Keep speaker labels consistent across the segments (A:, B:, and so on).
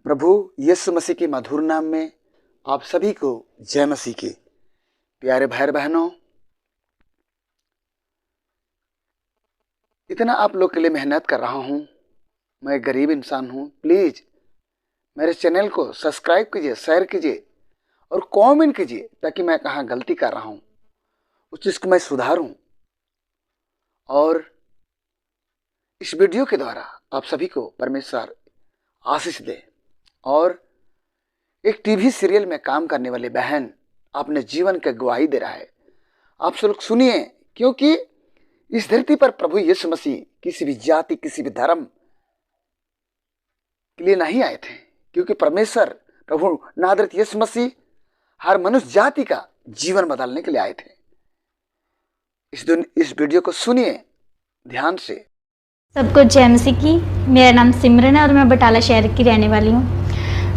A: प्रभु यीशु मसीह के मधुर नाम में आप सभी को जय मसीह के। प्यारे भाई बहनों, इतना आप लोग के लिए मेहनत कर रहा हूँ। मैं एक गरीब इंसान हूँ। प्लीज़ मेरे चैनल को सब्सक्राइब कीजिए, शेयर कीजिए और कमेंट कीजिए ताकि मैं कहाँ गलती कर रहा हूँ उस चीज़ को मैं सुधारूँ। और इस वीडियो के द्वारा आप सभी को परमेश्वर आशीष दे। और एक टीवी सीरियल में काम करने वाली बहन अपने जीवन की गवाही दे रहा है। आप सब लोग सुनिए, क्योंकि इस धरती पर प्रभु यीशु मसीह किसी भी जाति, किसी भी धर्म के लिए नहीं आए थे, क्योंकि परमेश्वर प्रभु नादरत यीशु मसीह हर मनुष्य जाति का जीवन बदलने के लिए आए थे। इस वीडियो को सुनिए ध्यान से।
B: सबको जय मसीह की। मेरा नाम सिमरन है और मैं बटाला शहर की रहने वाली हूँ।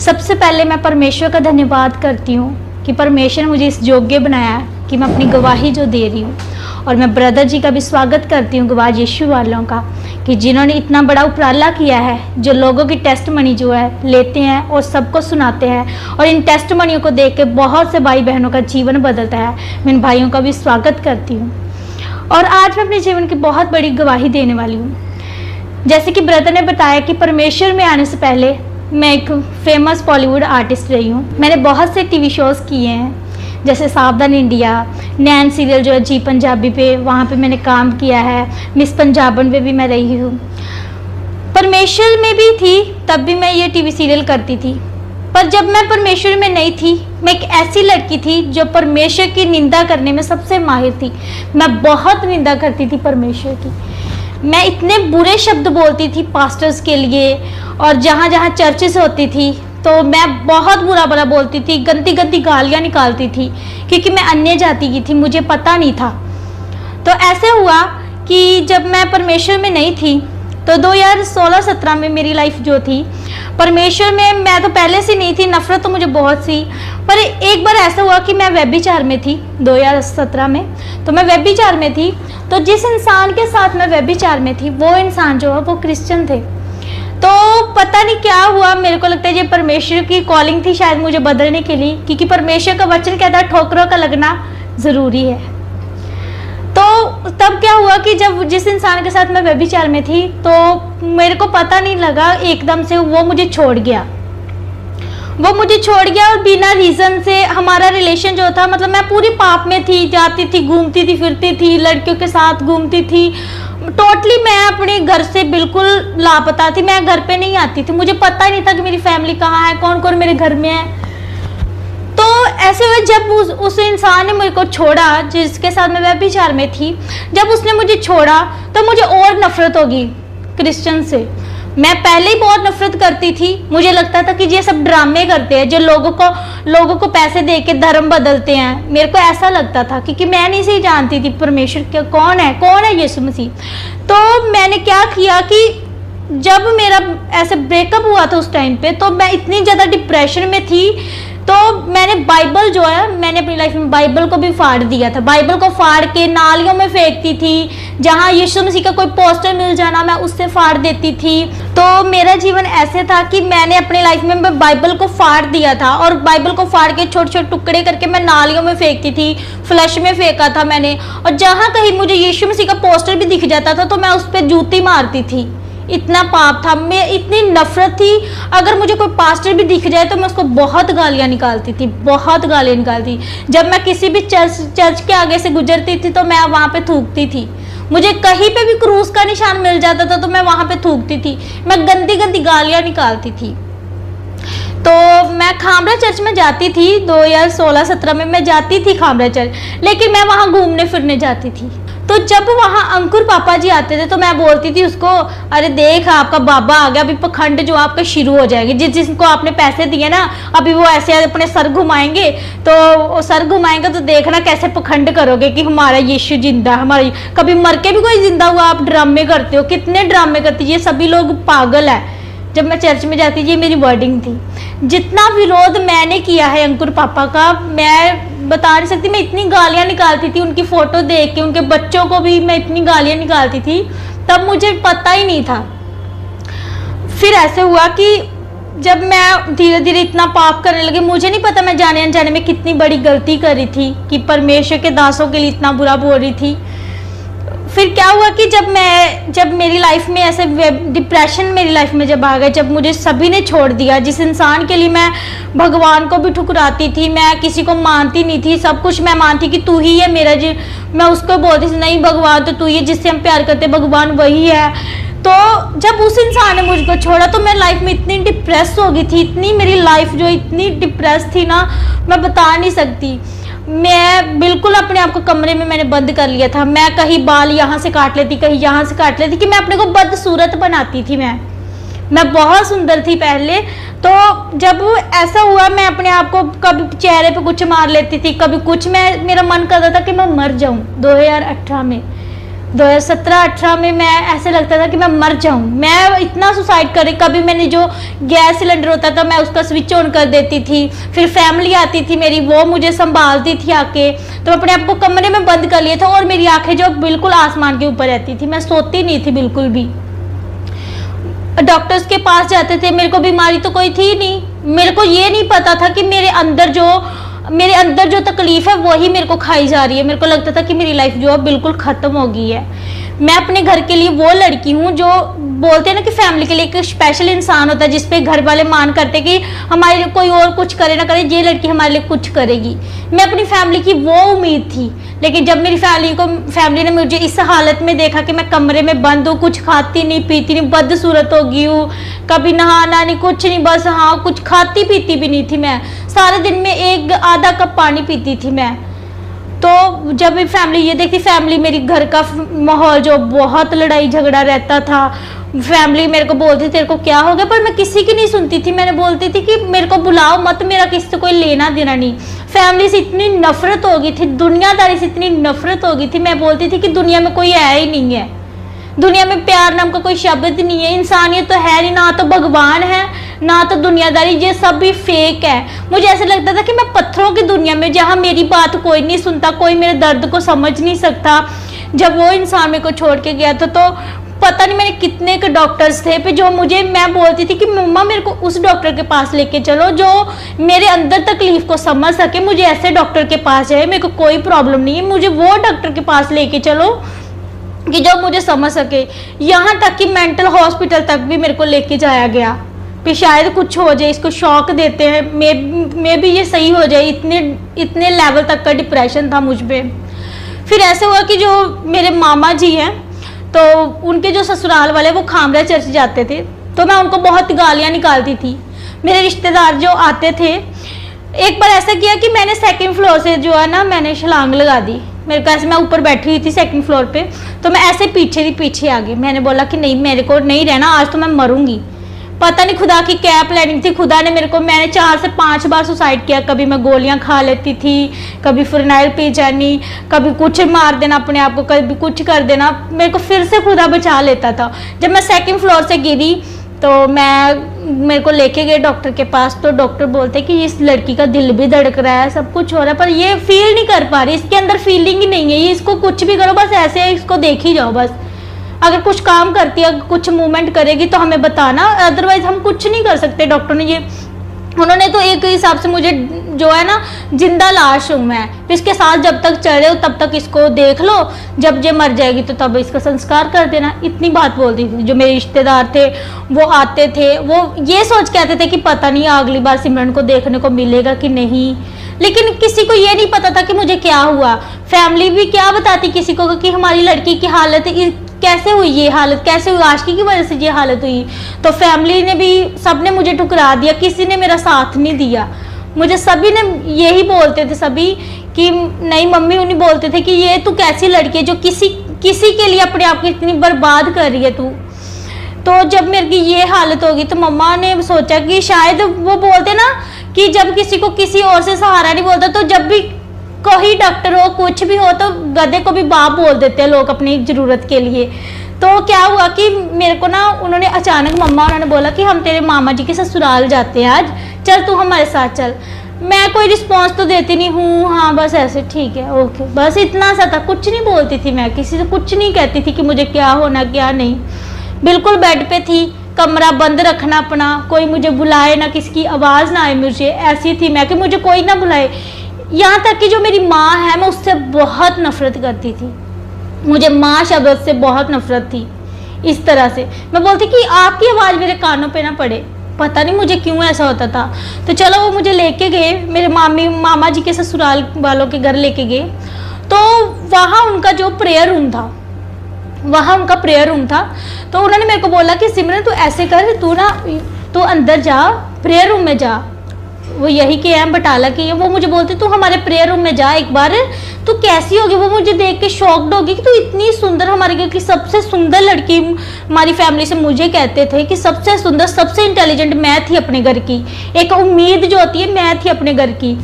B: सबसे पहले मैं परमेश्वर का धन्यवाद करती हूँ कि परमेश्वर मुझे इस योग्य बनाया कि मैं अपनी गवाही जो दे रही हूँ। और मैं ब्रदर जी का भी स्वागत करती हूँ, गवाह यीशु वालों का, कि जिन्होंने इतना बड़ा उपराला किया है, जो लोगों की टेस्ट मनी जो है लेते हैं और सबको सुनाते हैं और इन टेस्ट मनियों को देख के बहुत से भाई बहनों का जीवन बदलता है। मैं इन भाइयों का भी स्वागत करती हूँ और आज मैं अपने जीवन की बहुत बड़ी गवाही देने वाली हूँ। जैसे कि ब्रदर ने बताया कि परमेश्वर में आने से पहले मैं एक फेमस बॉलीवुड आर्टिस्ट रही हूँ। मैंने बहुत से टीवी शोज़ किए हैं, जैसे सावधान इंडिया, नैन सीरियल जो है जी पंजाबी पे, वहाँ पे मैंने काम किया है। मिस पंजाबन पे भी मैं रही हूँ। परमेश्वर में भी थी तब भी मैं ये टीवी सीरियल करती थी। पर जब मैं परमेश्वर में नहीं थी, मैं एक ऐसी लड़की थी जो परमेश्वर की निंदा करने में सबसे माहिर थी। मैं बहुत निंदा करती थी परमेश्वर की। मैं इतने बुरे शब्द बोलती थी पास्टर्स के लिए, और जहाँ जहाँ चर्चेस होती थी तो मैं बहुत बुरा बुरा बोलती थी, गंदी गंदी गालियाँ निकालती थी, क्योंकि मैं अन्य जाति की थी, मुझे पता नहीं था। तो ऐसे हुआ कि जब मैं परमेश्वर में नहीं थी तो 2016-17 में मेरी लाइफ जो थी परमेश्वर में, मैं तो पहले से नहीं थी, नफरत तो मुझे बहुत सी। पर एक बार ऐसा हुआ कि मैं व्यभिचार में थी 2017 में। तो मैं व्यभिचार में थी, तो जिस इंसान के साथ मैं व्यभिचार में थी वो इंसान जो है वो क्रिश्चियन थे। तो पता नहीं क्या हुआ, मेरे को लगता है ये परमेश्वर की कॉलिंग थी शायद मुझे बदलने के लिए, क्योंकि परमेश्वर का वचन कहता है ठोकरों का लगना ज़रूरी है। तो तब क्या हुआ कि जब जिस इंसान के साथ मैं व्यभिचार में थी तो मेरे को पता नहीं लगा, एकदम से वो मुझे छोड़ गया। और बिना रीज़न से हमारा रिलेशन जो था, मतलब मैं पूरी पाप में थी, जाती थी, घूमती थी, फिरती थी, लड़कियों के साथ घूमती थी। टोटली मैं अपने घर से बिल्कुल लापता थी। मैं घर पे नहीं आती थी, मुझे पता नहीं था कि मेरी फैमिली कहाँ है, कौन कौन मेरे घर में है। तो ऐसे हुए जब उस इंसान ने मेरे को छोड़ा जिसके साथ मैं व्यभिचार में थी, जब उसने मुझे छोड़ा तो मुझे और नफरत होगी क्रिश्चियन से। मैं पहले ही बहुत नफरत करती थी। मुझे लगता था कि ये सब ड्रामे करते हैं, जो लोगों को पैसे दे के धर्म बदलते हैं। मेरे को ऐसा लगता था, क्योंकि मैं नहीं सही जानती थी परमेश्वर कौन है यीशु मसीह। तो मैंने क्या किया कि जब मेरा ऐसे ब्रेकअप हुआ था उस टाइम पे, तो मैं इतनी ज़्यादा डिप्रेशन में थी, तो मैंने बाइबल जो है, मैंने अपनी लाइफ में बाइबल को भी फाड़ दिया था। बाइबल को फाड़ के नालियों में फेंकती थी, जहाँ यीशु मसीह का कोई पोस्टर मिल जाना मैं उससे फाड़ देती थी। तो मेरा जीवन ऐसे था कि मैंने अपनी लाइफ में मैं बाइबल को फाड़ दिया था, और बाइबल को फाड़ के छोटे छोटे टुकड़े करके मैं नालियों में फेंकती थी, फ्लश में फेंका था मैंने। और जहाँ कहीं मुझे यीशु मसीह का पोस्टर भी दिख जाता था तो मैं उस पर जूती मारती थी। इतना पाप था, मैं इतनी नफरत थी। अगर मुझे कोई पास्टर भी दिख जाए तो मैं उसको बहुत गालियाँ निकालती थी। जब मैं किसी भी चर्च के आगे से गुजरती थी तो मैं वहाँ पे थूकती थी। मुझे कहीं पे भी क्रूस का निशान मिल जाता था तो मैं वहाँ पे थूकती थी। मैं गंदी गंदी गालियाँ निकालती थी। तो मैं खामरा चर्च में जाती थी 2016-17 में, मैं जाती थी खामरा चर्च, लेकिन मैं वहाँ घूमने फिरने जाती थी। तो जब वहाँ अंकुर पापा जी आते थे तो मैं बोलती थी उसको, अरे देख आपका बाबा आ गया, अभी पखंड जो आपका शुरू हो जाएगी। जिसको आपने पैसे दिए ना, अभी वो ऐसे अपने सर घुमाएंगे तो देखना कैसे पखंड करोगे कि हमारा यीशु जिंदा, हमारी कभी मर के भी कोई जिंदा हुआ। आप ड्रामे करते हो, कितने ड्रामे करती, ये सभी लोग पागल है। जब मैं चर्च में जाती थी, मेरी वर्डिंग थी। जितना विरोध मैंने किया है अंकुर पापा का, मैं बता नहीं सकती। मैं इतनी गालियाँ निकालती थी, उनकी फ़ोटो देख के उनके बच्चों को भी मैं इतनी गालियाँ निकालती थी, तब मुझे पता ही नहीं था। फिर ऐसे हुआ कि जब मैं धीरे धीरे इतना पाप करने लगी, मुझे नहीं पता मैं जाने अनजाने में कितनी बड़ी गलती कर रही थी कि परमेश्वर के दासों के लिए इतना बुरा बोल रही थी। फिर क्या हुआ कि जब मेरी लाइफ में ऐसे डिप्रेशन मेरी लाइफ में जब आ गए, जब मुझे सभी ने छोड़ दिया, जिस इंसान के लिए मैं भगवान को भी ठुकराती थी, मैं किसी को मानती नहीं थी, सब कुछ मैं मानती कि तू ही है मेरा जी, मैं उसको बोलती थी नहीं भगवान तो तू ही है, जिससे हम प्यार करते भगवान वही है। तो जब उस इंसान ने मुझको छोड़ा तो मैं लाइफ में इतनी डिप्रेस हो गई थी, इतनी मेरी लाइफ जो इतनी डिप्रेस थी ना, मैं बता नहीं सकती। मैं बिल्कुल अपने आप को कमरे में मैंने बंद कर लिया था। मैं कहीं बाल यहाँ से काट लेती, कहीं यहाँ से काट लेती, कि मैं अपने को बदसूरत बनाती थी। मैं बहुत सुंदर थी पहले। तो जब ऐसा हुआ, मैं अपने आप को कभी चेहरे पे कुछ मार लेती थी, कभी कुछ, मेरा मन करता था कि मैं मर जाऊं। 2018 में 2017-18 में मैं ऐसे लगता था कि मैं मर जाऊं, मैं इतना सुसाइड कर रही। कभी मैंने जो गैस सिलेंडर होता था मैं उसका स्विच ऑन कर देती थी, फिर फैमिली आती थी मेरी, वो मुझे संभालती थी आके। तो अपने आप को कमरे में बंद कर लिया था और मेरी आंखें जो बिल्कुल आसमान के ऊपर रहती थी, मैं सोती नहीं थी बिल्कुल भी। डॉक्टर्स के पास जाते थे, मेरे को बीमारी तो कोई थी नहीं, मेरे को ये नहीं पता था कि मेरे अंदर जो तकलीफ है वही मेरे को खाई जा रही है। मेरे को लगता था कि मेरी लाइफ जो है बिल्कुल खत्म हो गई है। मैं अपने घर के लिए वो लड़की हूँ जो बोलते हैं ना कि फैमिली के लिए एक स्पेशल इंसान होता है, जिसपे घर वाले मान करते कि हमारे लिए कोई और कुछ करे ना करे, ये लड़की हमारे लिए कुछ करेगी। मैं अपनी फैमिली की वो उम्मीद थी, लेकिन जब मेरी फैमिली ने मुझे इस हालत में देखा कि मैं कमरे में बंद हूँ, कुछ खाती नहीं पीती नहीं, बदसूरत हो गई हूँ, कभी नहाना नहीं, कुछ नहीं, बस हाँ कुछ खाती पीती भी नहीं थी। मैं सारे दिन में 1-आधा कप पानी पीती थी मैं। तो जब फैमिली ये देखती, फैमिली मेरी घर का माहौल जो बहुत लड़ाई झगड़ा रहता था, फैमिली मेरे को बोलती तेरे को क्या हो गया, पर मैं किसी की नहीं सुनती थी। मैंने बोलती थी कि मेरे को बुलाओ मत, मेरा किसी से कोई लेना देना नहीं। फैमिली से इतनी नफरत हो गई थी, दुनियादारी से इतनी नफरत हो गई थी, मैं बोलती थी कि दुनिया में कोई है ही नहीं है, दुनिया में प्यार नाम का कोई शब्द नहीं है, इंसानियत तो है नहीं, ना तो भगवान है ना तो दुनियादारी, ये सब भी फेक है। मुझे ऐसा लगता था कि मैं पत्थरों की दुनिया में, जहाँ मेरी बात कोई नहीं सुनता, कोई मेरे दर्द को समझ नहीं सकता। जब वो इंसान मेरे को छोड़ के गया था तो पता नहीं मैंने कितने के डॉक्टर्स थे पे जो मैं बोलती थी कि मम्मा मेरे को उस डॉक्टर के पास लेके चलो जो मेरे अंदर तकलीफ को समझ सके, मुझे ऐसे डॉक्टर के पास जाए, मेरे को कोई प्रॉब्लम नहीं है, मुझे वो डॉक्टर के पास लेके चलो कि जो मुझे समझ सके। यहाँ तक कि मेंटल हॉस्पिटल तक भी मेरे को लेके जाया गया, फिर शायद कुछ हो जाए, इसको शॉक देते हैं, मे भी ये सही हो जाए, इतने लेवल तक का डिप्रेशन था मुझ पे। फिर ऐसे हुआ कि जो मेरे मामा जी हैं, तो उनके जो ससुराल वाले वो खामरा चर्च जाते थे, तो मैं उनको बहुत गालियाँ निकालती थी। मेरे रिश्तेदार जो आते थे, एक बार ऐसा किया कि मैंने 2nd फ्लोर से जो है ना, मैंने छलांग लगा दी। मेरे को ऐसे, मैं ऊपर बैठी हुई थी 2nd फ्लोर पे, तो मैं ऐसे पीछे आ गई। मैंने बोला कि नहीं, मेरे को नहीं रहना, आज तो मैं मरूंगी। पता नहीं खुदा की क्या प्लानिंग थी, खुदा ने मैंने 4 से 5 बार सुसाइड किया। कभी मैं गोलियां खा लेती थी, कभी फिनाइल पी जानी, कभी कुछ मार देना अपने आप को, कभी कुछ कर देना, मेरे को फिर से खुदा बचा लेता था। जब मैं 2nd फ्लोर से गिरी तो मेरे को लेके गए डॉक्टर के पास, तो डॉक्टर बोलते कि इस लड़की का दिल भी धड़क रहा है, सब कुछ हो रहा है, पर ये फील नहीं कर पा रही, इसके अंदर फीलिंग ही नहीं है, ये इसको कुछ भी करो बस ऐसे इसको देख ही जाओ, बस अगर कुछ काम करती है, कुछ मूवमेंट करेगी तो हमें बताना, अदरवाइज हम कुछ नहीं कर सकते। डॉक्टर ने उन्होंने तो एक हिसाब से मुझे जो है ना, जिंदा लाश हूँ मैं, इसके साथ जब तक चढ़े हो तब तक इसको देख लो, जब ये मर जाएगी तो तब इसका संस्कार कर देना, इतनी बात बोलती थी। जो मेरे रिश्तेदार थे वो आते थे, वो ये सोच के आते थे कि पता नहीं अगली बार सिमरन को देखने को मिलेगा कि नहीं, लेकिन किसी को ये नहीं पता था कि मुझे क्या हुआ। फैमिली भी क्या बताती किसी को कि हमारी लड़की की हालत कैसे हुई, ये हालत कैसे हुई, आशिकी की वजह से ये हालत हुई। तो फैमिली ने भी, सबने मुझे ठुकरा दिया, किसी ने मेरा साथ नहीं दिया। मुझे सभी ने यही बोलते थे, सभी कि नहीं, मम्मी उन्हीं बोलते थे कि ये तू कैसी लड़की है जो किसी के लिए अपने आप को इतनी बर्बाद कर रही है तू। तो जब मेरी ये हालत होगी तो मम्मा ने सोचा कि शायद वो बोलते ना कि जब किसी को किसी और से सहारा नहीं बोलता, तो जब भी कोई डॉक्टर हो कुछ भी हो तो गधे को भी बाप बोल देते हैं लोग अपनी ज़रूरत के लिए। तो क्या हुआ कि मेरे को ना उन्होंने अचानक, उन्होंने बोला कि हम तेरे मामा जी के ससुराल जाते हैं आज, चल तू हमारे साथ चल। मैं कोई रिस्पॉन्स तो देती नहीं हूँ, हाँ बस ऐसे ठीक है ओके, बस इतना सा था, कुछ नहीं बोलती थी मैं, किसी से कुछ नहीं कहती थी कि मुझे क्या होना क्या नहीं। बिल्कुल बेड पे थी, कमरा बंद रखना अपना, कोई मुझे बुलाए ना, किसी की आवाज़ ना आए मुझे, ऐसी थी मैं कि मुझे कोई ना बुलाए। यहाँ तक कि जो मेरी माँ है मैं उससे बहुत नफरत करती थी, मुझे माँ शब्द से बहुत नफरत थी। इस तरह से मैं बोलती कि आपकी आवाज़ मेरे कानों पे ना पड़े, पता नहीं मुझे क्यों ऐसा होता था। तो चलो वो मुझे लेके गए, मेरे मामा जी के ससुराल वालों के घर लेके गए। तो वहाँ उनका जो प्रेयर रूम था, वहाँ उनका प्रेयर रूम था। तो उन्होंने मेरे को बोला कि सिमरन तू ऐसे कर, तू अंदर जा, प्रेयर रूम में जा। वो यही के हैं, बटाला की है। वो मुझे बोलते तू हमारे प्रेयर रूम में जा एक बार, तू कैसी होगी। वो मुझे देख के शॉक्ड होगी कि तू इतनी सुंदर, हमारे घर की सबसे सुंदर लड़की हमारी फैमिली से मुझे कहते थे कि सबसे सुंदर, सबसे इंटेलिजेंट मैं थी अपने घर की, एक उम्मीद जो होती है मैं थी अपने घर की।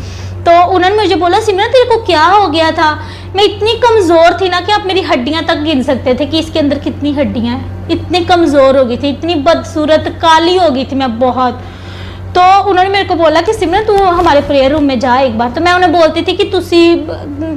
B: तो उन्होंने मुझे बोला सिमरन तेरे को क्या हो गया था। मैं इतनी कमज़ोर थी ना कि आप मेरी हड्डियां तक गिन सकते थे कि इसके अंदर कितनी हड्डियां हैं। इतनी कमज़ोर हो गई थी, इतनी बदसूरत काली हो गई थी मैं बहुत। तो उन्होंने मेरे को बोला कि सिमरन तू हमारे प्रेयर रूम में जा एक बार। तो मैं उन्हें बोलती थी कि तुसी,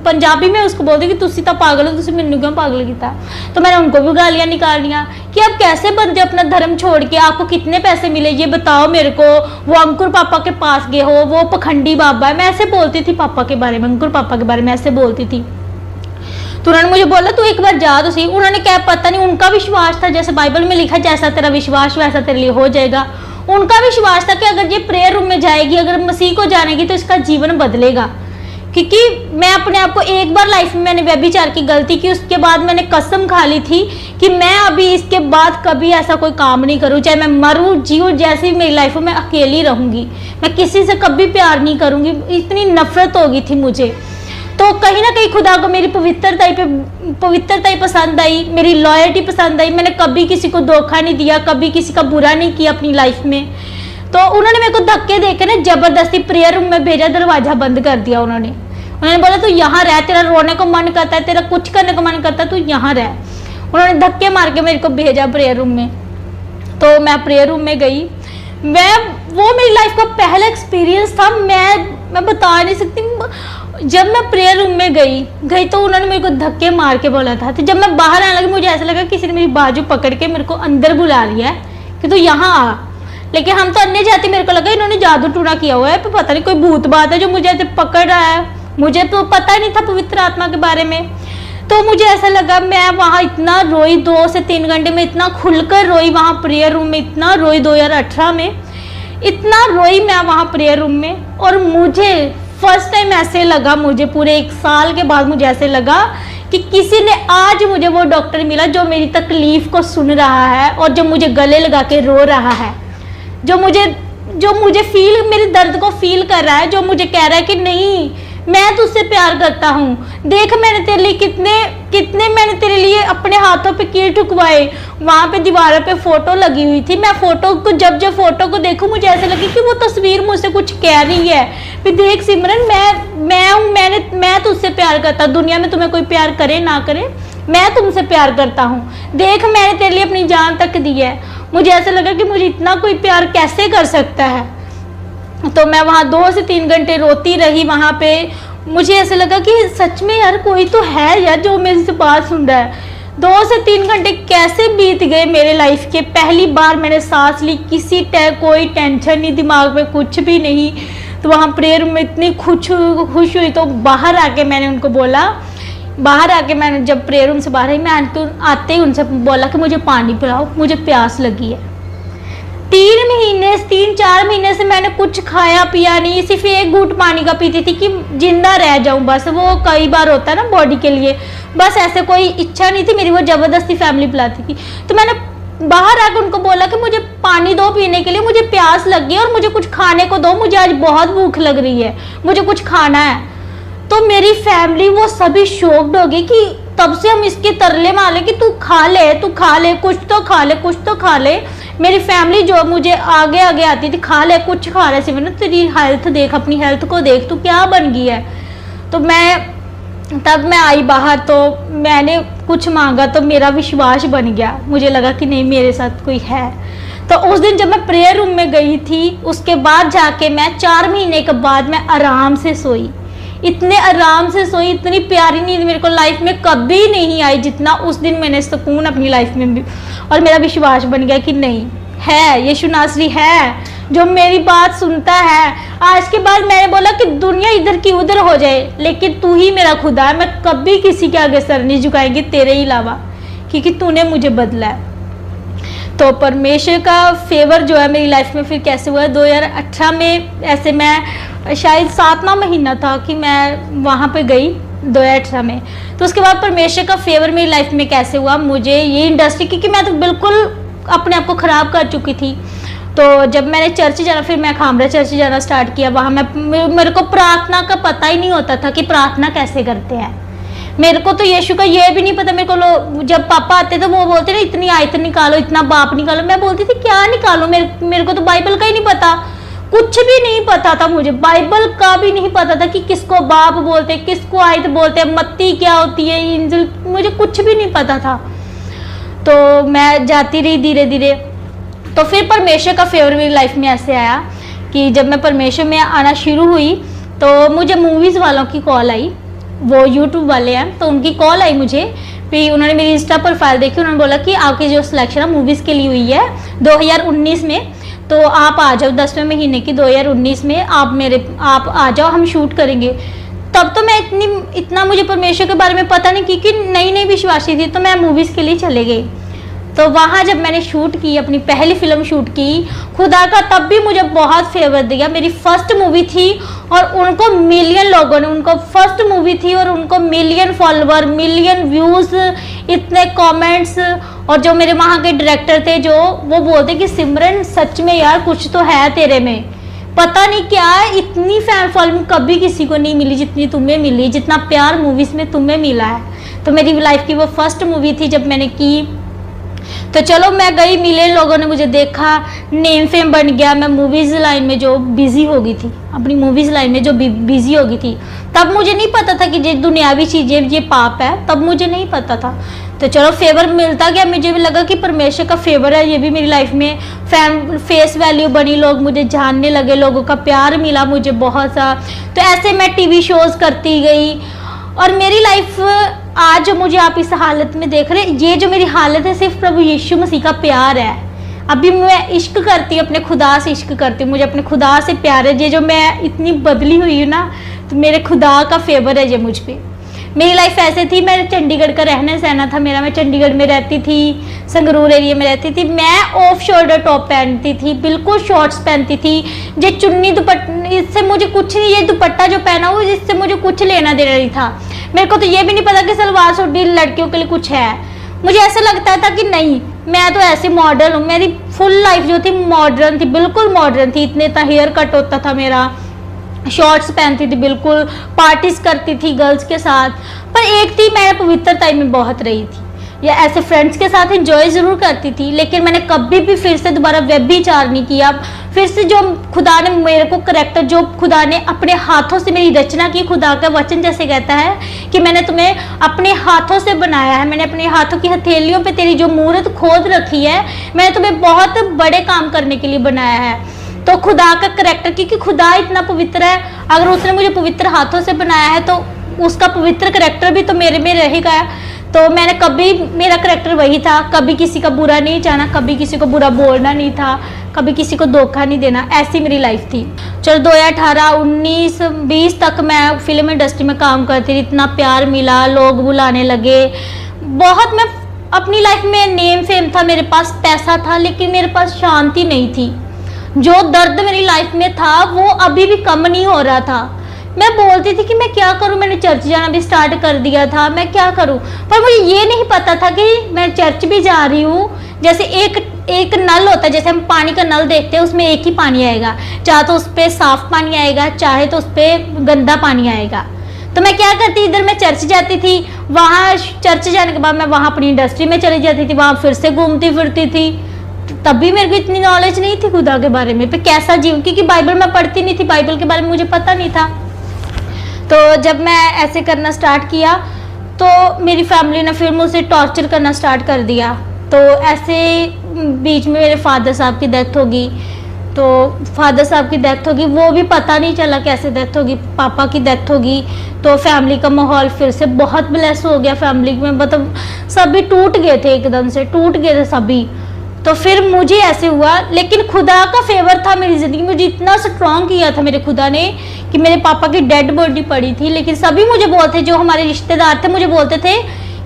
B: पंजाबी में उसको बोलती कि तुसी तो पागल हो, तुसी मैनू क्यों पागल किया। तो मैंने उनको भी गालियाँ निकालियाँ कि आप कैसे बंदे अपना धर्म छोड़ के, आपको कितने पैसे मिले ये बताओ मेरे को, वो अंकुर पापा के पास गए हो, वो पखंडी बाबा है। मैं ऐसे बोलती थी पापा के बारे में, अंकुर पापा के बारे में ऐसे बोलती थी। तो उन्होंने मुझे बोला तू एक बार जा तो सही। उन्होंने क्या पता नहीं, उनका विश्वास था जैसे बाइबल में लिखा जैसा तेरा विश्वास वैसा तेरे लिए हो जाएगा। उनका विश्वास था कि अगर ये प्रेयर रूम में जाएगी, अगर मसीह को जानेगी तो इसका जीवन बदलेगा। क्योंकि मैं अपने आप को एक बार लाइफ में मैंने व्यभिचार की गलती की, उसके बाद मैंने कसम खा ली थी कि मैं अभी इसके बाद कभी ऐसा कोई काम नहीं करूँ, चाहे मैं मरूँ जीऊँ, जैसे भी मेरी लाइफ में मैं अकेली रहूँगी, मैं किसी से कभी प्यार नहीं करूँगी। इतनी नफरत हो गई थी मुझे। तो कहीं ना कहीं खुदा को मेरी पवित्रता ही पसंद आई, मेरी लॉयल्टी पसंद आई। मैंने कभी किसी को धोखा नहीं दिया, कभी किसी का बुरा नहीं किया अपनी लाइफ में। तो उन्होंने मेरे को धक्के देकर ना जबरदस्ती प्रेयर रूम में भेजा, दरवाजा बंद कर दिया। उन्होंने बोला तू यहाँ रह, तेरा रोने को मन करता है, तेरा कुछ करने को मन करता है, तू यहाँ रह। उन्होंने धक्के मार के मेरे को भेजा प्रेयर रूम में। तो मैं प्रेयर रूम में गई। वो मेरी लाइफ का पहला एक्सपीरियंस था, मैं बता नहीं सकती। जब मैं प्रेयर रूम में गई तो उन्होंने मेरे को धक्के मार के बोला था। तो जब मैं बाहर आने लगी मुझे ऐसा लगा किसी ने मेरी बाजू पकड़ के मेरे को अंदर बुला लिया है कि तू यहाँ आ। लेकिन हम तो अन्य जाति, मेरे को लगा इन्होंने जादू टूना किया हुआ है, पता नहीं कोई भूत बात है जो मुझे ऐसे पकड़ रहा है। मुझे तो पता नहीं था पवित्र आत्मा के बारे में। तो मुझे ऐसा लगा, मैं वहाँ इतना रोई, 2 से 3 घंटे में इतना खुलकर रोई वहाँ प्रेयर रूम में, इतना रोई। 2018 में इतना रोई मैं वहाँ प्रेयर रूम में। और मुझे फर्स्ट टाइम ऐसे लगा, मुझे पूरे 1 साल के बाद मुझे ऐसे लगा कि किसी ने आज मुझे वो डॉक्टर मिला जो मेरी तकलीफ को सुन रहा है और जो मुझे गले लगा के रो रहा है, जो मुझे फील, मेरे दर्द को फील कर रहा है, जो मुझे कह रहा है कि नहीं मैं तुझसे प्यार करता हूँ। देख मैंने तेरे लिए कितने मैंने तेरे लिए अपने हाथों पे कील ठुकवाए। वहाँ पे दीवारों पे फोटो लगी हुई थी। मैं फोटो को जब फोटो को देखूं मुझे ऐसे लगे कि वो तस्वीर मुझसे कुछ कह रही है कि देख सिमरन मैं तुझसे प्यार करता, दुनिया में तुम्हें कोई प्यार करे ना करे, मैं तुमसे प्यार करता हूँ। देख मैंने तेरे लिए अपनी जान तक दी है। मुझे ऐसा लगा कि मुझे इतना कोई प्यार कैसे कर सकता है। तो मैं वहाँ 2 से 3 घंटे रोती रही वहाँ पे। मुझे ऐसे लगा कि सच में यार कोई तो है यार जो मेरे से बात सुन रहा है। 2 से 3 घंटे कैसे बीत गए मेरे लाइफ के। पहली बार मैंने सांस ली, कोई टेंशन नहीं, दिमाग में कुछ भी नहीं। तो वहाँ प्रेयर में इतनी खुश हुई। तो बाहर आके मैंने उनको बोला, मैंने जब प्रेयर रूम से बाहर आई, मैं आते ही उनसे बोला कि मुझे पानी पिलाओ, मुझे प्यास लगी है। 3-4 महीने से मैंने कुछ खाया पिया नहीं, सिर्फ 1 घूंट पानी का पीती थी कि जिंदा रह जाऊं बस। वो कई बार होता है ना बॉडी के लिए, बस ऐसे कोई इच्छा नहीं थी मेरी, वो जबरदस्ती फैमिली पिलाती थी। तो मैंने बाहर आकर उनको बोला कि मुझे पानी दो पीने के लिए, मुझे प्यास लगी है और मुझे कुछ खाने को दो, मुझे आज बहुत भूख लग रही है, मुझे कुछ खाना है। तो मेरी फैमिली वो सभी शॉक्ड हो गई कि तब से हम इसके तरले मारे कि तू खा ले, कुछ तो खा ले। मेरी फैमिली जो मुझे आगे आती थी, खा ले, कुछ खा ले सिमरन, तेरी हेल्थ देख, अपनी हेल्थ को देख, तू क्या बन गई है। तो तब मैं आई बाहर, तो मैंने कुछ मांगा तो मेरा विश्वास बन गया। मुझे लगा कि नहीं मेरे साथ कोई है। तो उस दिन जब मैं प्रेयर रूम में गई थी, उसके बाद जाके मैं 4 महीने के बाद मैं आराम से सोई, इतने आराम से सोई, इतनी प्यारी नींद मेरे को लाइफ में कभी नहीं आई जितना उस दिन मैंने सुकून अपनी लाइफ में भी। और मेरा विश्वास बन गया कि नहीं है, यीशु नासरी है जो मेरी बात सुनता है। आज के बाद मैंने बोला कि दुनिया इधर की उधर हो जाए, लेकिन तू ही मेरा खुदा है, मैं कभी किसी के आगे सर नहीं झुकाएंगी तेरे ही अलावा, क्योंकि तूने मुझे बदला है। तो परमेश्वर का फेवर जो है मेरी लाइफ में फिर कैसे हुआ, 2018 में ऐसे मैं शायद 7वां महीना था कि मैं वहाँ पे गई 2018 में। तो उसके बाद परमेश्वर का फेवर मेरी लाइफ में कैसे हुआ, मुझे ये इंडस्ट्री, क्योंकि मैं तो बिल्कुल अपने आप को ख़राब कर चुकी थी। तो जब मैंने चर्च जाना, फिर मैं खामरा चर्च जाना स्टार्ट किया। वहाँ मेरे को प्रार्थना का पता ही नहीं होता था कि प्रार्थना कैसे करते हैं। मेरे को तो यीशु का ये भी नहीं पता। मेरे को लोग जब पापा आते तो वो बोलते ना इतनी आयत निकालो, इतना बाप निकालो। मैं बोलती थी क्या निकालो, मेरे को तो बाइबल का ही नहीं पता, कुछ भी नहीं पता था मुझे, बाइबल का भी नहीं पता था कि किसको बाप बोलते, किसको आयत बोलते, मत्ती क्या होती है, इंजिल, मुझे कुछ भी नहीं पता था। तो मैं जाती रही धीरे धीरे। तो फिर परमेश्वर का फेवर मेरी लाइफ में ऐसे आया कि जब मैं परमेश्वर में आना शुरू हुई तो मुझे मूवीज़ वालों की कॉल आई, वो यूट्यूब वाले हैं, तो उनकी कॉल आई मुझे। फिर उन्होंने मेरी इंस्टा प्रोफाइल देखी, उन्होंने बोला कि आपकी जो सिलेक्शन है मूवीज़ के लिए हुई है 2019 में, तो आप आ जाओ 10वें महीने की 2019 में आप आ जाओ, हम शूट करेंगे। तब तो मैं इतना मुझे परमेश्वर के बारे में पता नहीं, क्योंकि नई नई विश्वासी थी, तो मैं मूवीज़ के लिए चले गई। तो वहाँ जब मैंने शूट की, अपनी पहली फिल्म शूट की, खुदा का तब भी मुझे बहुत फेवर दिया। मेरी फर्स्ट मूवी थी और उनको मिलियन लोगों ने, उनको फर्स्ट मूवी थी और उनको मिलियन फॉलोवर, मिलियन व्यूज़, इतने कमेंट्स। और जो मेरे वहाँ के डायरेक्टर थे, जो वो बोलते कि सिमरन सच में यार कुछ तो है तेरे में, पता नहीं क्या है, इतनी फैन फॉलोइंग कभी किसी को नहीं मिली जितनी तुम्हें मिली, जितना प्यार मूवीज़ में तुम्हें मिला है। तो मेरी लाइफ की वो फर्स्ट मूवी थी जब मैंने की। तो चलो मैं गई, मिले, लोगों ने मुझे देखा, नेम फेम बन गया। मैं मूवीज़ लाइन में जो बिज़ी हो गई थी, अपनी मूवीज़ लाइन में जो बिज़ी हो गई थी, तब मुझे नहीं पता था कि ये दुनियावी चीज़ें ये पाप है, तब मुझे नहीं पता था। तो चलो फेवर मिलता गया, मुझे भी लगा कि परमेश्वर का फेवर है, ये भी मेरी लाइफ में फेस वैल्यू बनी, लोग मुझे जानने लगे, लोगों का प्यार मिला मुझे बहुत सा। तो ऐसे मैं टीवी शोज़ करती गई और मेरी लाइफ आज जो मुझे आप इस हालत में देख रहे हैं, ये जो मेरी हालत है सिर्फ प्रभु यीशु मसीह का प्यार है। अभी मैं इश्क करती हूँ, अपने खुदा से इश्क करती हूँ, मुझे अपने खुदा से प्यार है। ये जो मैं इतनी बदली हुई हूँ ना, तो मेरे खुदा का फेवर है ये मुझ पे। मेरी लाइफ ऐसे थी, मैं चंडीगढ़ का रहना सहना था मेरा, मैं चंडीगढ़ में रहती थी, संगरूर एरिया में रहती थी। मैं ऑफ शोल्डर टॉप पहनती थी, बिल्कुल शॉर्ट्स पहनती थी, ये चुन्नी दुपट्टा, इससे मुझे कुछ नहीं, ये दुपट्टा जो पहना हुआ जिससे मुझे कुछ लेना देना नहीं था। मेरे को तो ये भी नहीं पता कि सलवार सूट भी लड़कियों के लिए कुछ है। मुझे ऐसा लगता था कि नहीं, मैं तो ऐसे मॉडर्न हूँ। मेरी फुल लाइफ जो थी मॉडर्न थी, बिल्कुल मॉडर्न थी। इतने इतना हेयर कट होता था मेरा, शॉर्ट्स पहनती थी, बिल्कुल पार्टीज करती थी गर्ल्स के साथ। पर एक थी, मैं पवित्रता में बहुत रही थी, या ऐसे फ्रेंड्स के साथ एंजॉय ज़रूर करती थी, लेकिन मैंने कभी भी फिर से दोबारा व्यभिचार नहीं किया। फिर से जो खुदा ने मेरे को करैक्टर, जो खुदा ने अपने हाथों से मेरी रचना की, खुदा का वचन जैसे कहता है कि मैंने तुम्हें अपने हाथों से बनाया है, मैंने अपने हाथों की हथेलियों पे तेरी जो मूर्त खोद रखी है, मैंने तुम्हें बहुत बड़े काम करने के लिए बनाया है। तो खुदा का करैक्टर, क्योंकि खुदा इतना पवित्र है, अगर उसने मुझे पवित्र हाथों से बनाया है तो उसका पवित्र करैक्टर भी तो मेरे में रहेगा। तो मैंने कभी, मेरा करैक्टर वही था, कभी किसी का बुरा नहीं चाहना, कभी किसी को बुरा बोलना नहीं था, कभी किसी को धोखा नहीं देना, ऐसी मेरी लाइफ थी। चलो 2018, 19, 20 तक मैं फिल्म इंडस्ट्री में काम करती थी। इतना प्यार मिला, लोग बुलाने लगे बहुत। मैं अपनी लाइफ में नेम फेम था, मेरे पास पैसा था, लेकिन मेरे पास शांति नहीं थी। जो दर्द मेरी लाइफ में था वो अभी भी कम नहीं हो रहा था। मैं बोलती थी कि मैं क्या करूं, मैंने चर्च जाना भी स्टार्ट कर दिया था, मैं क्या करूं। पर मुझे ये नहीं पता था कि मैं चर्च भी जा रही हूँ। जैसे एक नल होता है, जैसे हम पानी का नल देखते हैं, उसमें एक ही पानी आएगा, चाहे तो उस पर साफ पानी आएगा, चाहे तो उस पर गंदा पानी आएगा। तो मैं क्या करती, इधर मैं चर्च जाती थी, वहाँ चर्च जाने के बाद मैं वहाँ अपनी इंडस्ट्री में चली जाती थी, वहाँ फिर से घूमती फिरती थी। तब भी मेरे को इतनी नॉलेज नहीं थी खुदा के बारे में, पे कैसा जीव, क्योंकि बाइबल मैं पढ़ती नहीं थी, बाइबल के बारे में मुझे पता नहीं था। तो जब मैं ऐसे करना स्टार्ट किया तो मेरी फैमिली ने फिर मुझसे टॉर्चर करना स्टार्ट कर दिया। तो ऐसे बीच में मेरे फादर साहब की डेथ होगी। तो फादर साहब की डेथ होगी, वो भी पता नहीं चला कैसे डेथ होगी, पापा की डेथ होगी। तो फैमिली का माहौल फिर से बहुत ब्लेस हो गया, फैमिली में मतलब सभी टूट गए थे, एकदम से टूट गए थे सभी। तो फिर मुझे ऐसे हुआ, लेकिन खुदा का फेवर था मेरी ज़िंदगी में। मुझे इतना स्ट्रॉन्ग किया था मेरे खुदा ने कि मेरे पापा की डेड बॉडी पड़ी थी, लेकिन सभी मुझे बोलते, जो हमारे रिश्तेदार थे मुझे बोलते थे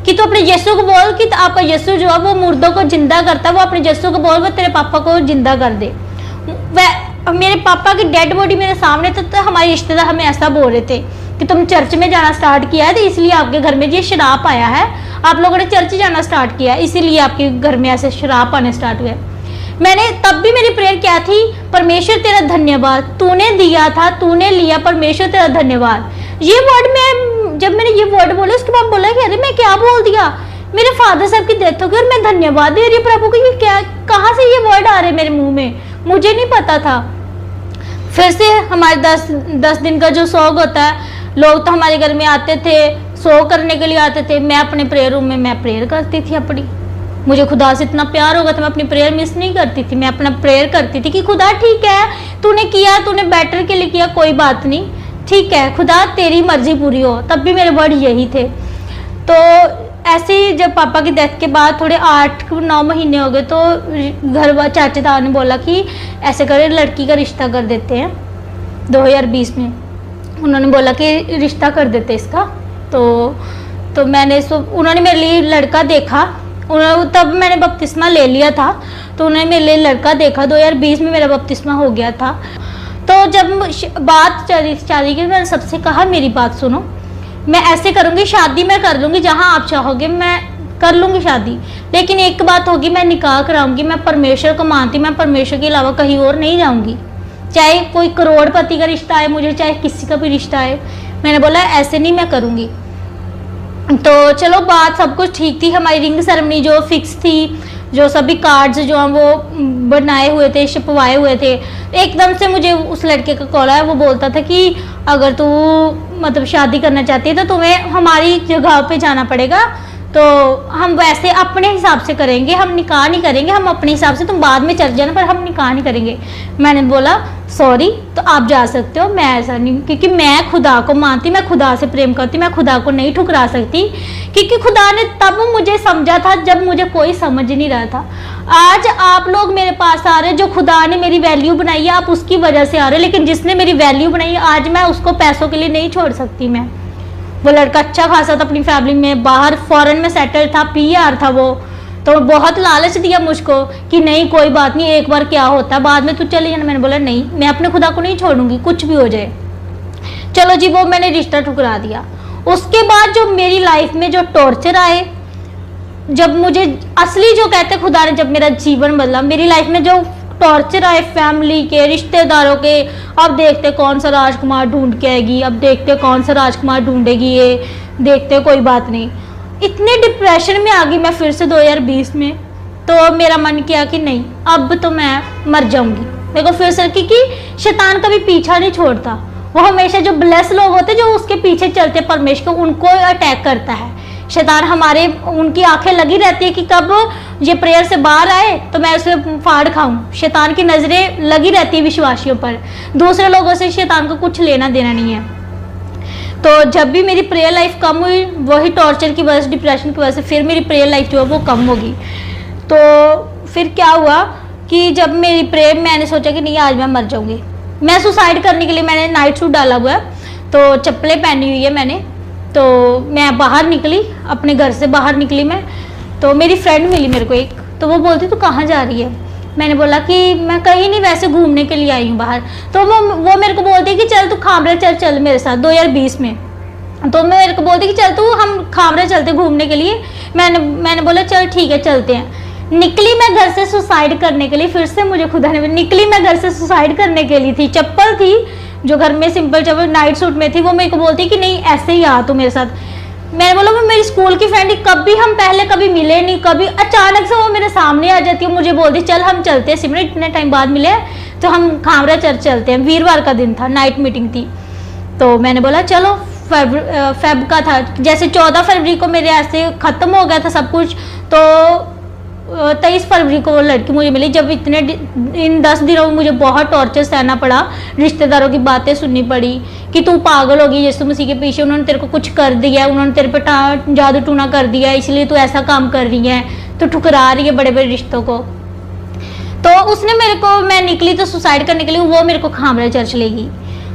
B: कि तू अपने यीशु को बोल कि आपका यीशु जो है वो मुर्दों को जिंदा करता है, वो अपने यीशु को बोल वो तेरे पापा को जिंदा कर दे। मेरे पापा की डेड बॉडी मेरे सामने तो हमारे रिश्तेदार हमें ऐसा बोल रहे थे कि तुम चर्च में जाना स्टार्ट किया है तो इसलिए आपके घर में ये शराब आया है, आप लोगों ने चर्च जाना स्टार्ट किया है इसीलिए आपके घर में ऐसे शराब आने स्टार्ट हुए। मैंने तब भी मेरी प्रेयर क्या थी, परमेश्वर तेरा धन्यवाद, तूने दिया था, तूने लिया, परमेश्वर तेरा धन्यवाद। ये वर्ड में जब मैंने ये वर्ड बोले उसके बाद बोला कि अरे मैं क्या बोल दिया, मेरे फादर साहब की डेथ हो गई और मैं धन्यवाद दे रही प्रभु को, ये क्या, कहाँ से ये वर्ड आ रहे मेरे मुंह में, मुझे नहीं पता था। फिर से हमारे 10 दिन का जो शौक होता है, लोग तो हमारे घर में आते थे, शो करने के लिए आते थे। मैं अपने प्रेयर रूम में मैं प्रेयर करती थी अपनी, मुझे खुदा से इतना प्यार होगा तो मैं अपनी प्रेयर मिस नहीं करती थी। मैं अपना प्रेयर करती थी कि खुदा ठीक है, तूने किया, तूने बेटर के लिए किया, कोई बात नहीं, ठीक है खुदा तेरी मर्जी पूरी हो। तब भी मेरे वर्ड यही थे। तो ऐसे ही जब पापा की डेथ के बाद थोड़े 8-9 महीने हो गए तो घर चाचा ने बोला कि ऐसे करें लड़की का रिश्ता कर देते हैं। 2020 में उन्होंने बोला कि रिश्ता कर देते इसका। तो मैंने उन्होंने मेरे लिए लड़का देखा, तब मैंने बपतिस्मा ले लिया था, तो उन्होंने मेरे लिए लड़का देखा। 2020 में मेरा बपतिस्मा हो गया था। तो जब बात शादी की, मैंने सबसे कहा मेरी बात सुनो, मैं ऐसे करूँगी, शादी मैं कर लूँगी, जहाँ आप चाहोगे मैं कर लूँगी शादी, लेकिन एक बात होगी, मैं निकाह कराऊँगी, मैं परमेश्वर को मानती, मैं परमेश्वर के अलावा कहीं और नहीं जाऊँगी, चाहे कोई करोड़पति का रिश्ता आए मुझे, चाहे किसी का भी रिश्ता आए। मैंने बोला ऐसे नहीं मैं करूँगी। तो चलो बात सब कुछ ठीक थी, हमारी रिंग सेरेमनी जो फिक्स थी, जो सभी कार्ड्स जो हैं वो बनाए हुए थे, छिपवाए हुए थे। एकदम से मुझे उस लड़के का कॉल आया, वो बोलता था कि अगर तू मतलब शादी करना चाहती है तो तुम्हें हमारी जगह पे जाना पड़ेगा, तो हम वैसे अपने हिसाब से करेंगे, हम निकाह नहीं करेंगे, हम अपने हिसाब से, तुम बाद में चल जाना पर हम निकाह नहीं करेंगे। मैंने बोला सॉरी, तो आप जा सकते हो, मैं ऐसा नहीं, क्योंकि मैं खुदा को मानती, मैं खुदा से प्रेम करती, मैं खुदा को नहीं ठुकरा सकती, क्योंकि खुदा ने तब मुझे समझा था जब मुझे कोई समझ नहीं रहा था। आज आप लोग मेरे पास आ रहे, जो खुदा ने मेरी वैल्यू बनाई है आप उसकी वजह से आ रहे, लेकिन जिसने मेरी वैल्यू बनाई है आज मैं उसको पैसों के लिए नहीं छोड़ सकती। मैं वो लड़का अच्छा खासा था, अपनी फैमिली में बाहर फॉरेन में सेटल था, PR था वो, तो बहुत लालच दिया मुझको कि नहीं कोई बात नहीं, एक बार क्या होता है बाद में तू चली जाना। मैंने बोला नहीं, मैं अपने खुदा को नहीं छोड़ूंगी, कुछ भी हो जाए। चलो जी, वो मैंने रिश्ता ठुकरा दिया। उसके बाद जो मेरी लाइफ में जो टॉर्चर आए, जब मुझे असली जो कहते खुदा ने जब मेरा जीवन बदला, मेरी लाइफ में जो टॉर्चर आए फैमिली के, रिश्तेदारों के, अब देखते कौन सा राजकुमार ढूंढ के आएगी, अब देखते कौन सा राजकुमार ढूंढेगी, ये देखते कोई बात नहीं। इतने डिप्रेशन में आ गई मैं फिर से 2020 में। तो मेरा मन किया कि नहीं अब तो मैं मर जाऊंगी। मेरे को फिर से, क्योंकि शैतान कभी पीछा नहीं छोड़ता, वो हमेशा जो ब्लेस लोग होते जो उसके पीछे चलते परमेश्वर को, उनको अटैक करता है शैतान। हमारे उनकी आंखें लगी रहती है कि कब ये प्रेयर से बाहर आए तो मैं उसे फाड़ खाऊं। शैतान की नजरें लगी रहती है विश्वासियों पर, दूसरे लोगों से शैतान को कुछ लेना देना नहीं है। तो जब भी मेरी प्रेयर लाइफ कम हुई, वही टॉर्चर की वजह से, डिप्रेशन की वजह से फिर मेरी प्रेयर लाइफ जो है वो कम होगी। तो फिर क्या हुआ कि जब मेरी प्रेयर, मैंने सोचा कि नहीं आज मैं मर जाऊंगी। मैं सुसाइड करने के लिए मैंने नाइट सूट डाला हुआ है, तो चप्पलें पहनी हुई है मैंने, तो मैं बाहर निकली, अपने घर से बाहर निकली मैं, तो मेरी फ्रेंड मिली मेरे को एक, तो वो बोलती तू कहाँ जा रही है। मैंने बोला कि मैं कहीं नहीं, वैसे घूमने के लिए आई हूँ बाहर। तो वो मेरे को बोलती है कि चल तू खामरा चल मेरे साथ 2020 में। तो मैं मेरे को बोलती कि चल तू हम खामरा चलते घूमने के लिए। मैंने बोला चल ठीक है चलते हैं। निकली मैं घर से सुसाइड करने के लिए, फिर से मुझे खुदा ने, निकली मैं घर से सुसाइड करने के लिए थी। चप्पल थी जो घर में सिंपल चप्पल नाइट सूट में थी, वो मेरे को बोलती कि नहीं ऐसे ही आ तू मेरे साथ। मैंने बोला वो मेरी स्कूल की फ्रेंड, कभी हम पहले कभी मिले नहीं, कभी अचानक से वो मेरे सामने आ जाती है, मुझे बोलती चल हम चलते हैं सिमरन, इतने टाइम बाद मिले तो हम खामरा चर्च चलते हैं। वीरवार का दिन था, नाइट मीटिंग थी। तो मैंने बोला चलो, फेब का था, जैसे 14 फरवरी को मेरे ऐसे ख़त्म हो गया था सब कुछ, तो 23 फरवरी को वो लड़की मुझे मिली। जब इन 10 दिनों में मुझे बहुत टॉर्चर सहना पड़ा, रिश्तेदारों की बातें सुननी पड़ी कि तू पागल होगी यीशु मसीह के पीछे, उन्होंने तेरे को कुछ कर दिया है, उन्होंने तेरे पे जादू टूना कर दिया है, इसलिए तू ऐसा काम कर रही है, तो ठुकरा रही है बड़े बड़े रिश्तों को। तो उसने मेरे को, मैं निकली तो सुसाइड करने के लिए, वो मेरे को खामरा चर्च ले गई।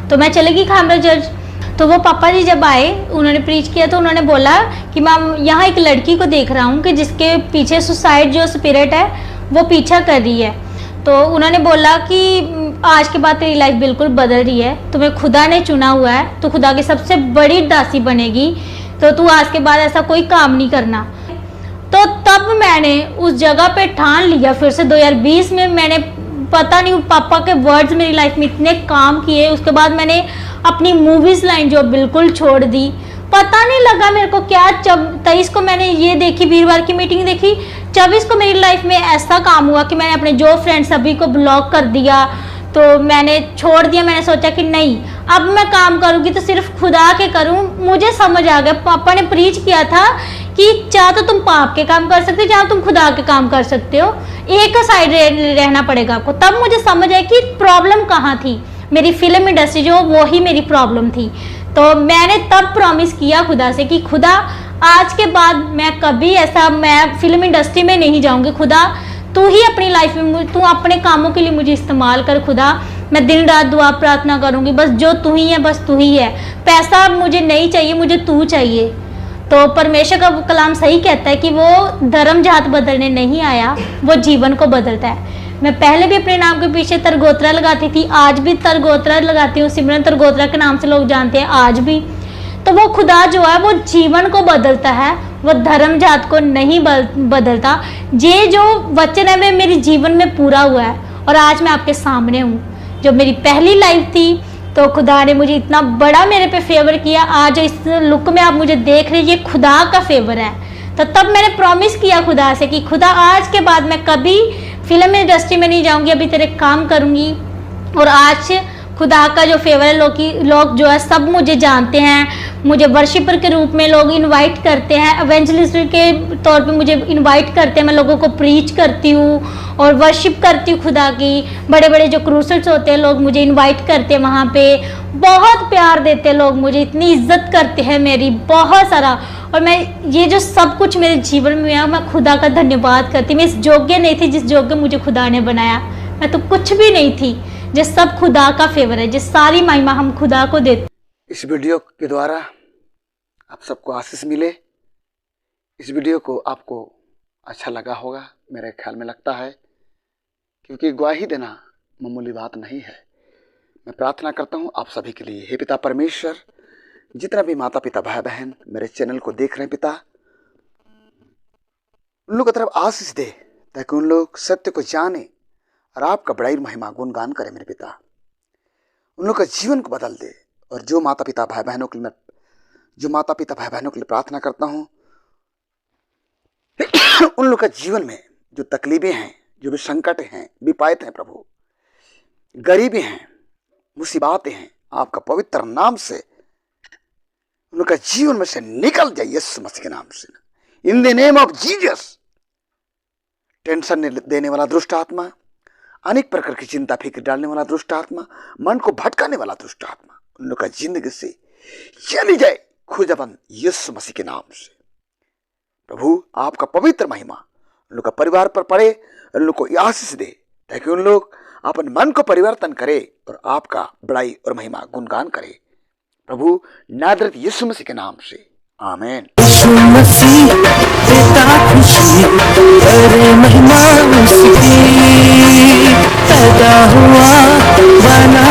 B: तो मैं चले गई खामरा चर्च। तो वो पापा जी जब आए, उन्होंने प्रीच किया, तो उन्होंने बोला कि मैम यहाँ एक लड़की को देख रहा हूँ कि जिसके पीछे सुसाइड जो स्पिरिट है वो पीछा कर रही है। तो उन्होंने बोला कि आज के बाद तेरी लाइफ बिल्कुल बदल रही है, तुम्हें खुदा ने चुना हुआ है, तो खुदा की सबसे बड़ी दासी बनेगी, तो तू आज के बाद ऐसा कोई काम नहीं करना। तो तब मैंने उस जगह पे ठान लिया, फिर से 2020 में मैंने, पता नहीं पापा के वर्ड्स मेरी लाइफ में इतने काम किए। उसके बाद मैंने अपनी मूवीज लाइन जो बिल्कुल छोड़ दी, पता नहीं लगा मेरे को क्या। 23 को मैंने ये देखी, वीरवार की मीटिंग देखी, 24 को मेरी लाइफ में ऐसा काम हुआ कि मैंने अपने जो फ्रेंड सभी को ब्लॉक कर दिया, तो मैंने छोड़ दिया। मैंने सोचा कि नहीं, अब मैं काम करूंगी तो सिर्फ खुदा के करूं। मुझे समझ आ गया, पापा ने प्रीच किया था कि चाहे तो तुम पाप के काम कर सकते हो, चाहे तुम खुदा के काम कर सकते हो, एक साइड रहना पड़ेगा आपको। तब मुझे समझ आया कि प्रॉब्लम कहाँ थी, मेरी फिल्म इंडस्ट्री जो वो ही मेरी प्रॉब्लम थी। तो मैंने तब प्रॉमिस किया खुदा से कि खुदा आज के बाद मैं कभी ऐसा, मैं फिल्म इंडस्ट्री में नहीं जाऊंगी। खुदा तू ही अपनी लाइफ में, तू अपने कामों के लिए मुझे इस्तेमाल कर खुदा। मैं दिन रात दुआ प्रार्थना करूंगी, बस जो तू ही है, बस तू ही है। पैसा मुझे नहीं चाहिए, मुझे तू चाहिए। तो परमेश्वर का कलाम सही कहता है कि वो धर्म जात बदलने नहीं आया, वो जीवन को बदलता है। मैं पहले भी अपने नाम के पीछे तरगोत्रा लगाती थी, आज भी तरगोत्रा लगाती हूँ। सिमरन तरगोत्रा के नाम से लोग जानते हैं आज भी। तो वो खुदा जो है वो जीवन को बदलता है, वो धर्म जात को नहीं बदलता। ये जो वचन है वे मेरे जीवन में पूरा हुआ है और आज मैं आपके सामने हूँ। जो मेरी पहली लाइफ थी, तो खुदा ने मुझे इतना बड़ा मेरे पे फेवर किया। आज इस लुक में आप मुझे देख रहे हैं, ये खुदा का फेवर है। तो तब मैंने प्रॉमिस किया खुदा से कि खुदा आज के बाद मैं कभी फिल्म इंडस्ट्री में नहीं जाऊंगी, अभी तेरे काम करूंगी। और आज खुदा का जो फेवर है, लोग जो है सब मुझे जानते हैं। मुझे वर्शिपर के रूप में लोग इनवाइट करते हैं, एवेंजलिस्ट के तौर पे मुझे इनवाइट करते हैं। मैं लोगों को प्रीच करती हूँ और वर्शिप करती हूँ खुदा की। बड़े बड़े जो क्रूसेड्स होते हैं, लोग मुझे इनवाइट करते हैं, वहाँ पे बहुत प्यार देते हैं लोग, मुझे इतनी इज्जत करते हैं मेरी, बहुत सारा। और मैं ये जो सब कुछ मेरे जीवन में है, मैं खुदा का धन्यवाद करती हूँ। मैं इस योग्य नहीं थी जिस योग्य मुझे खुदा ने बनाया, मैं तो कुछ भी नहीं थी। जो सब खुदा का फेवर है, जिस सारी महिमा हम खुदा को देते।
A: इस वीडियो के द्वारा आप सबको आशीष मिले। इस वीडियो को आपको अच्छा लगा होगा, मेरे ख्याल में लगता है, क्योंकि गवाही देना मामूली बात नहीं है। मैं प्रार्थना करता हूँ आप सभी के लिए। हे पिता परमेश्वर, जितना भी माता पिता भाई बहन मेरे चैनल को देख रहे हैं पिता, उन लोगों की तरफ आशीष दे, ताकि उन लोग सत्य को जाने और आपका बड़ाई महिमा गुणगान करें मेरे पिता। उन लोग का जीवन को बदल दे। और जो माता पिता भाई बहनों के लिए प्रार्थना करता हूँ, उन लोग का जीवन में जो तकलीफें हैं, जो भी संकट हैं, विपायत हैं प्रभु, गरीबी हैं, मुसीबतें हैं, आपका पवित्र नाम से उन लोग का जीवन में से निकल जाए यीशु मसीह के नाम से। In the name of Jesus. Tension देने वाला दुष्ट आत्मा, अनेक प्रकार की चिंता फिक्र डालने वाला दुष्ट आत्मा, मन को भटकाने वाला दुष्ट आत्मा, उन लोग का जिंदगी से चली जाए खुदाबंद यीशु मसीह के नाम से। प्रभु आपका पवित्र महिमा उन लोग का परिवार पर पड़े, उन लोग को आशीष दे, ताकि उन लोग अपन मन को परिवर्तन करे और आपका बड़ाई और महिमा गुणगान करे। प्रभु नाज़रेत यीशु मसीह के नाम से, आमीन।
C: यीशु मसीह देता खुशी, करे महिमा उसकी, पैदा हुआ बना